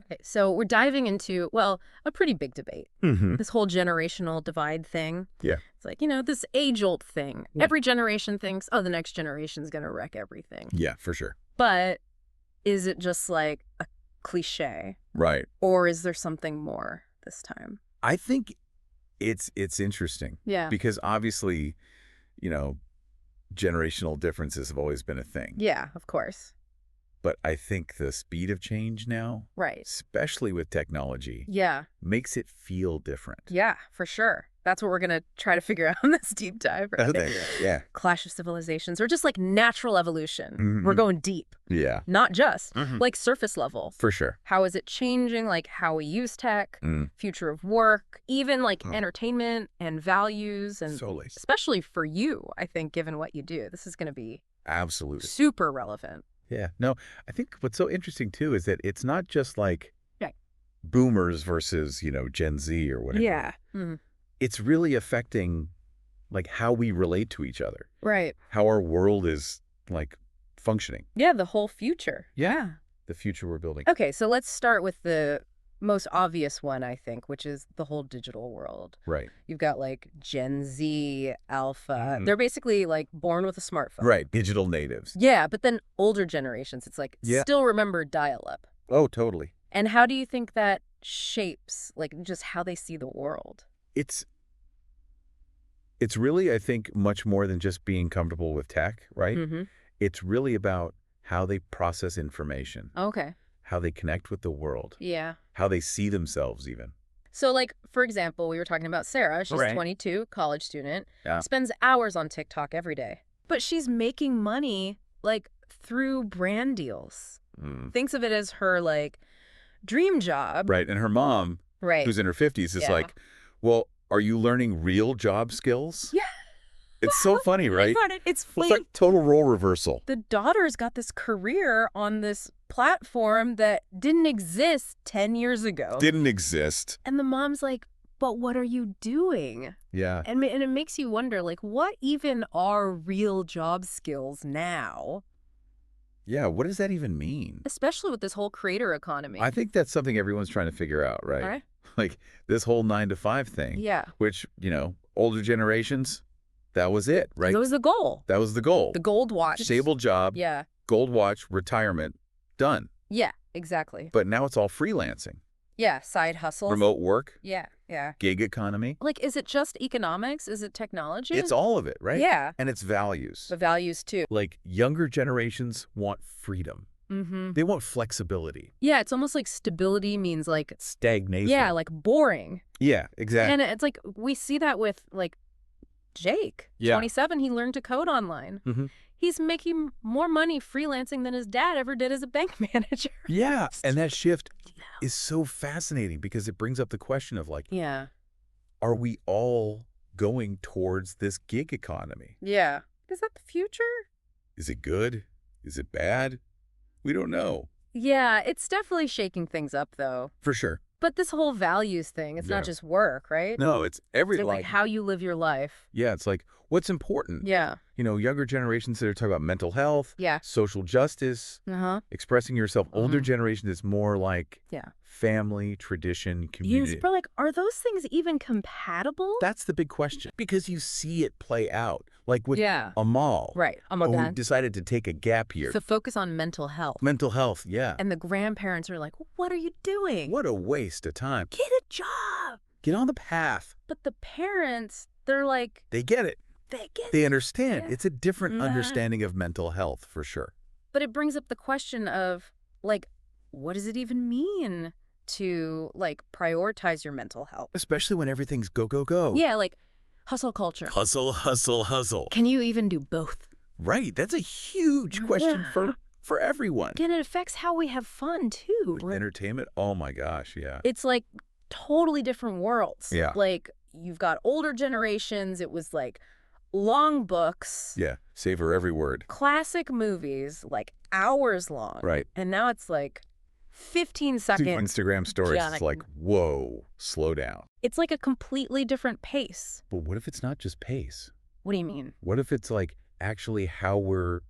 Okay, so we're diving into, well, a pretty big debate. Mm-hmm. This whole generational divide thing. Yeah. It's like, this age-old thing. Yeah. Every generation thinks, oh, the next generation's going to wreck everything. Yeah, for sure. But is it just like a cliche? Right. Or is there something more this time? I think it's interesting. Yeah. Because obviously, generational differences have always been a thing. Yeah, of course. But I think the speed of change now, right, especially with technology, makes it feel different. Yeah, for sure. That's what we're going to try to figure out in this deep dive. Right? Yeah. Clash of civilizations, or just like natural evolution. We're going deep. Yeah. Not just like surface level. For sure. How is it changing? Like how we use tech, future of work, even like entertainment and values. And especially for you, I think, given what you do, this is going to be absolutely super relevant. Yeah. No, I think what's so interesting, too, is that it's not just like boomers versus, Gen Z or whatever. Yeah. It's really affecting like how we relate to each other. Right. How our world is like functioning. Yeah, the whole future. Yeah. The future we're building. Okay, so let's start with the most obvious one, I think, which is the whole digital world. Right. You've got like Gen Z, Alpha. They're basically like born with a smartphone. Right. Digital natives. Yeah, but then older generations, it's like still remember dial-up. Oh, totally. And how do you think that shapes like just how they see the world? It's really, I think, much more than just being comfortable with tech, right? It's really about how they process information. Okay. How they connect with the world. Yeah. How they see themselves even. So like, for example, we were talking about Sarah. She's 22, college student, spends hours on TikTok every day. But she's making money like through brand deals. Thinks of it as her like dream job. Right. And her mom, who's in her 50s, is like, well, are you learning real job skills? Yeah. It's so funny, right? It's like total role reversal. The daughter's got this career on this platform that didn't exist 10 years ago. Didn't exist. And the mom's like, but what are you doing? Yeah. And it makes you wonder, like, what even are real job skills now? Yeah, what does that even mean? Especially with this whole creator economy. I think that's something everyone's trying to figure out, right? All right. Like this whole 9-to-5 thing. Yeah. Which, older generations, that was it, right? That was the goal. That was the goal. The gold watch. Stable job. Yeah. Gold watch, retirement, done. Yeah, exactly. But now it's all freelancing. Yeah, side hustles. Remote work. Yeah, yeah. Gig economy. Like, is it just economics? Is it technology? It's all of it, right? Yeah. And it's values. The values, too. Like, younger generations want freedom. They want flexibility. Yeah, it's almost like stability means like stagnation. Yeah, like boring. Yeah, exactly. And it's like we see that with like Jake, 27, he learned to code online. He's making more money freelancing than his dad ever did as a bank manager. Yeah, and that shift is so fascinating because it brings up the question of like, are we all going towards this gig economy? Yeah. Is that the future? Is it good? Is it bad? We don't know. Yeah, it's definitely shaking things up, though. For sure. But this whole values thing, it's not just work, right? No, it's everything. It's like how you live your life. Yeah, it's like what's important. Yeah. Younger generations that are talking about mental health, yeah, social justice, expressing yourself. Older generation is more like family, tradition, community. Yes, but like, are those things even compatible? That's the big question. Because you see it play out. Like with Amal. Right. Amal who decided to take a gap year. To focus on mental health. Mental health, yeah. And the grandparents are like, what are you doing? What a waste of time. Get a job. Get on the path. But the parents, they're like... They get it. They get it. They understand. Yeah. It's a different understanding of mental health, for sure. But it brings up the question of, like, what does it even mean to, like, prioritize your mental health? Especially when everything's go, go, go. Yeah, like, hustle culture. Hustle, hustle, hustle. Can you even do both? Right. That's a huge question for everyone. And it affects how we have fun, too. With entertainment? Oh, my gosh, yeah. It's, like, totally different worlds. Yeah. Like, you've got older generations. It was, like, long books. Yeah, savor every word. Classic movies, like hours long. Right. And now it's like 15-second. Instagram stories. It's like, whoa, slow down. It's like a completely different pace. But what if it's not just pace? What do you mean? What if it's like actually how we're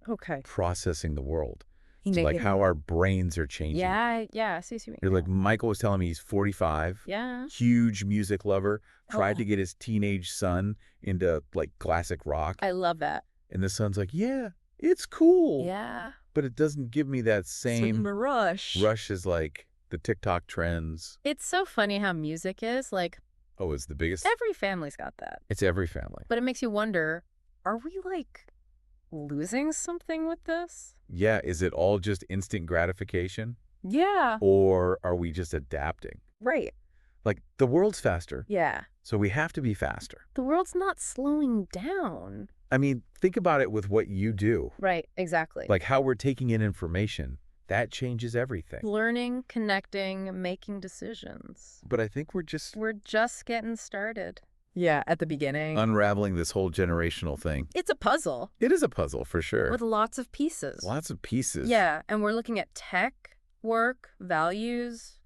okay. processing the world. So like how our brains are changing. Yeah, I see what you mean. Like Michael was telling me he's 45. Yeah. Huge music lover. Tried to get his teenage son into like classic rock. I love that. And the son's like, yeah, it's cool. Yeah. But it doesn't give me that same rush. Rush is like the TikTok trends. It's so funny how music is like. Oh, it's the biggest. Every family's got that. It's every family. But it makes you wonder, are we like losing something with this? Yeah. Is it all just instant gratification? Yeah. Or are we just adapting? Right. Like the world's faster. Yeah. So we have to be faster. The world's not slowing down. I mean, think about it with what you do. Right. Exactly. Like how we're taking in information. That changes everything. Learning, connecting, making decisions. But I think we're just getting started. Yeah, at the beginning. Unraveling this whole generational thing. It's a puzzle. It is a puzzle for sure. With lots of pieces. Lots of pieces. Yeah, and we're looking at tech, work, values,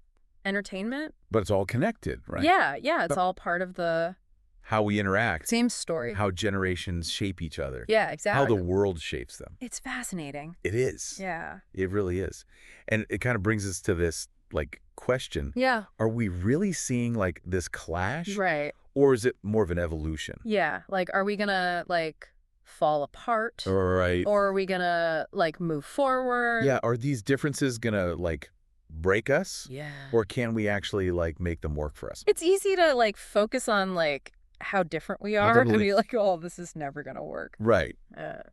entertainment. But it's all connected, right? Yeah, it's all part of the... How we interact. Same story. How generations shape each other. Yeah, exactly. How the world shapes them. It's fascinating. It is. Yeah. It really is. And it kind of brings us to this, like, question. Yeah. Are we really seeing, like, this clash? Right. Or is it more of an evolution? Yeah. Like, are we going to, like, fall apart? Right. Or are we going to, like, move forward? Yeah. Are these differences going to, like, break us? Yeah. Or can we actually, like, make them work for us? It's easy to, like, focus on, like, how different we are and be like, oh, this is never gonna work. Right.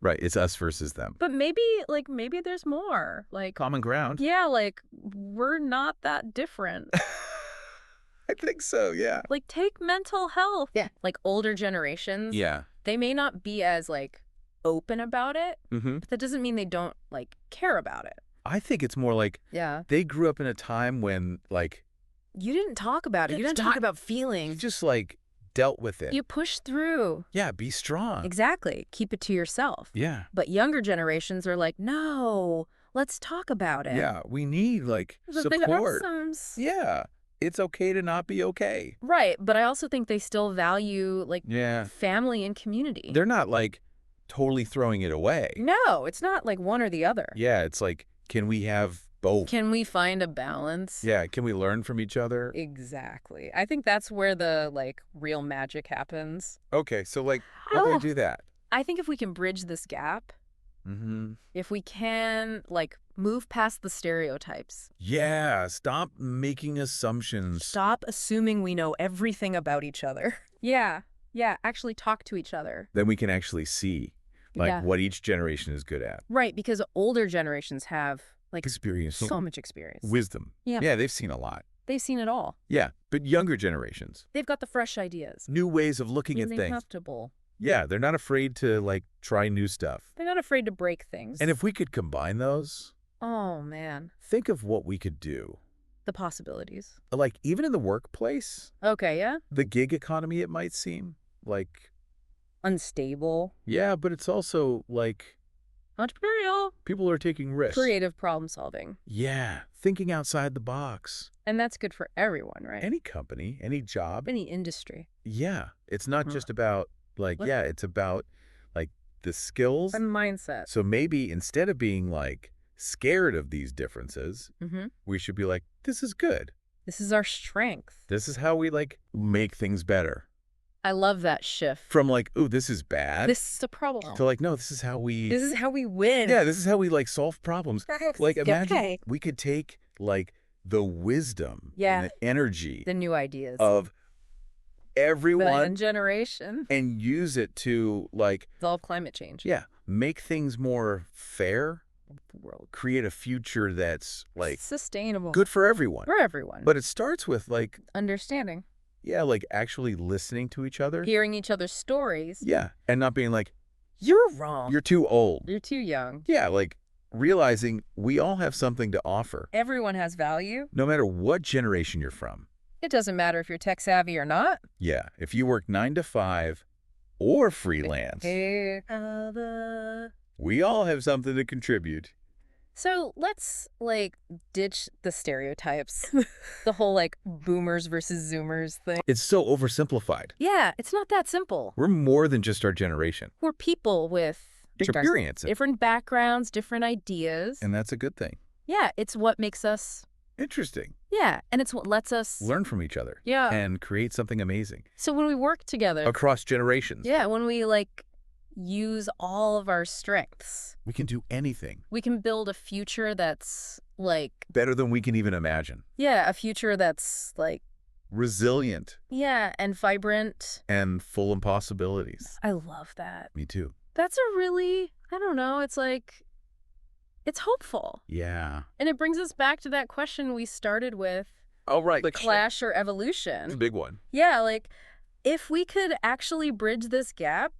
Right. It's us versus them. But maybe there's more. Like common ground. Yeah, like we're not that different. I think so, yeah. Like take mental health. Yeah. Like older generations. Yeah. They may not be as like open about it, but that doesn't mean they don't like care about it. I think it's more like they grew up in a time when like you didn't talk about it. You didn't talk about feelings. You just like dealt with it. You push through. Yeah, be strong. Exactly. Keep it to yourself. Yeah. But younger generations are like, no, let's talk about it. Yeah, we need like support. Yeah. It's okay to not be okay. Right. But I also think they still value like family and community. They're not like totally throwing it away. No, it's not like one or the other. Yeah, it's like, can we have both? Can we find a balance? Yeah, can we learn from each other? Exactly. I think that's where the like real magic happens. Okay, so like how do we do that? I think if we can bridge this gap, if we can like move past the stereotypes. Yeah, stop making assumptions. Stop assuming we know everything about each other. Yeah, actually talk to each other. Then we can actually see like what each generation is good at. Right, because older generations have like experience, so much experience, wisdom. Yeah, they've seen a lot. They've seen it all. Yeah, but younger generations, they've got the fresh ideas, new ways of looking at things. Comfortable. Yeah, they're not afraid to like try new stuff. They're not afraid to break things. And if we could combine those, oh man, think of what we could do. The possibilities. Like even in the workplace. Okay, yeah. The gig economy, it might seem like unstable. Yeah, but it's also like entrepreneurial. People are taking risks. Creative problem solving. Yeah, thinking outside the box. And that's good for everyone, right? Any company, any job. Any industry. Yeah, it's not just about like, it's about like the skills. And mindset. So maybe instead of being like scared of these differences, we should be like, this is good. This is our strength. This is how we like make things better. I love that shift. From like, oh, this is bad. This is a problem. To like, no, this is how we... This is how we win. Yeah, this is how we like solve problems. Like imagine we could take like the wisdom and the energy. The new ideas. Of everyone. Generation. And use it to like... solve climate change. Yeah. Make things more fair. World. Create a future that's like... sustainable. Good for everyone. For everyone. But it starts with like... understanding. Yeah, like actually listening to each other. Hearing each other's stories. Yeah, and not being like, you're wrong. You're too old. You're too young. Yeah, like realizing we all have something to offer. Everyone has value. No matter what generation you're from. It doesn't matter if you're tech savvy or not. Yeah, if you work 9 to 5 or freelance. We all have something to contribute. So let's like ditch the stereotypes, the whole like boomers versus zoomers thing. It's so oversimplified. Yeah, it's not that simple. We're more than just our generation. We're people with experience. Different backgrounds, different ideas. And that's a good thing. Yeah, it's what makes us... Interesting. Yeah, and it's what lets us... learn from each other. Yeah. And create something amazing. So when we work together... across generations. Yeah, when we, use all of our strengths. We can do anything. We can build a future that's, better than we can even imagine. Yeah, a future that's, resilient. Yeah, and vibrant. And full of possibilities. I love that. Me too. That's a really, I don't know, it's it's hopeful. Yeah. And it brings us back to that question we started with. Oh, right. Clash or evolution. It's a big one. Yeah, if we could actually bridge this gap,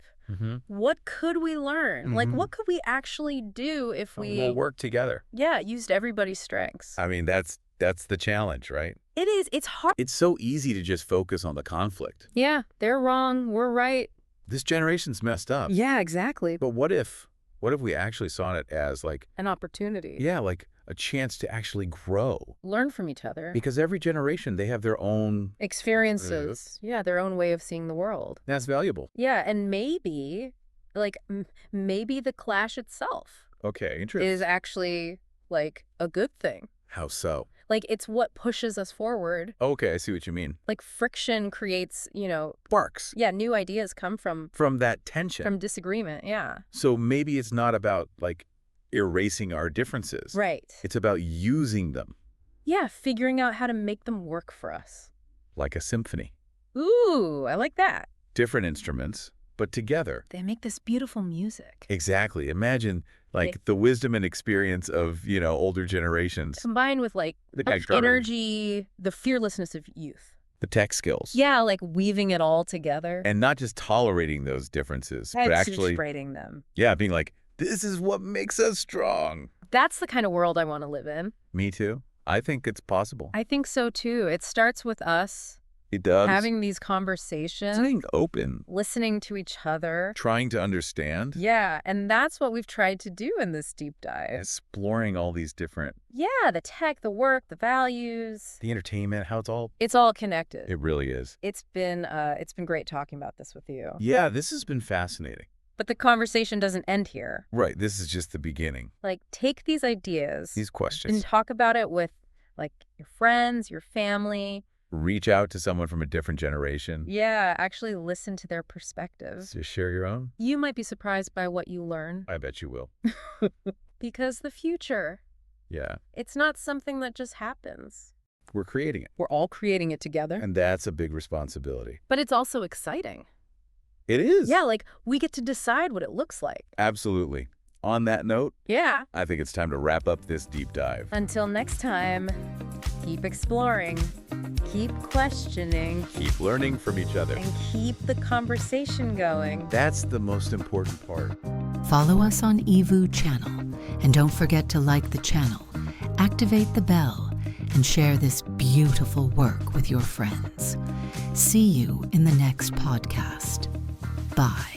what could we learn? What could we actually do if we... we'll work together. Yeah, used everybody's strengths. I mean, that's the challenge, right? It is. It's hard. It's so easy to just focus on the conflict. Yeah, they're wrong. We're right. This generation's messed up. Yeah, exactly. But what if we actually saw it as an opportunity? Yeah, a chance to actually grow. Learn from each other. Because every generation, they have their own... experiences. Yeah, their own way of seeing the world. That's valuable. Yeah, and maybe, maybe the clash itself... Okay, interesting. ...is actually, a good thing. How so? It's what pushes us forward. Okay, I see what you mean. Friction creates, sparks. Yeah, new ideas come from that tension. From disagreement, yeah. So maybe it's not about, erasing our differences. Right. It's about using them. Yeah, figuring out how to make them work for us. Like a symphony. Ooh, I like that. Different instruments, but together. They make this beautiful music. Exactly. Imagine, the wisdom and experience of, older generations. Combined with, the energy, the fearlessness of youth. The tech skills. Yeah, weaving it all together. And not just tolerating those differences, but actually... celebrating them. Yeah, being this is what makes us strong. That's the kind of world I want to live in. Me too. I think it's possible. I think so too. It starts with us. It does. Having these conversations. Staying open. Listening to each other. Trying to understand. Yeah, and that's what we've tried to do in this deep dive. Exploring all these different... Yeah, the tech, the work, the values. The entertainment, how it's all... It's all connected. It really is. It's been great talking about this with you. Yeah, this has been fascinating. But the conversation doesn't end here. Right, this is just the beginning. Take these ideas. These questions. And talk about it with, your friends, your family. Reach out to someone from a different generation. Yeah, actually listen to their perspectives. Just share your own. You might be surprised by what you learn. I bet you will. Because the future. Yeah. It's not something that just happens. We're creating it. We're all creating it together. And that's a big responsibility. But it's also exciting. It is. Yeah, we get to decide what it looks like. Absolutely. On that note, yeah, I think it's time to wrap up this deep dive. Until next time, keep exploring, keep questioning, keep learning from each other, and keep the conversation going. That's the most important part. Follow us on EVU channel, and don't forget to like the channel, activate the bell, and share this beautiful work with your friends. See you in the next podcast. Bye.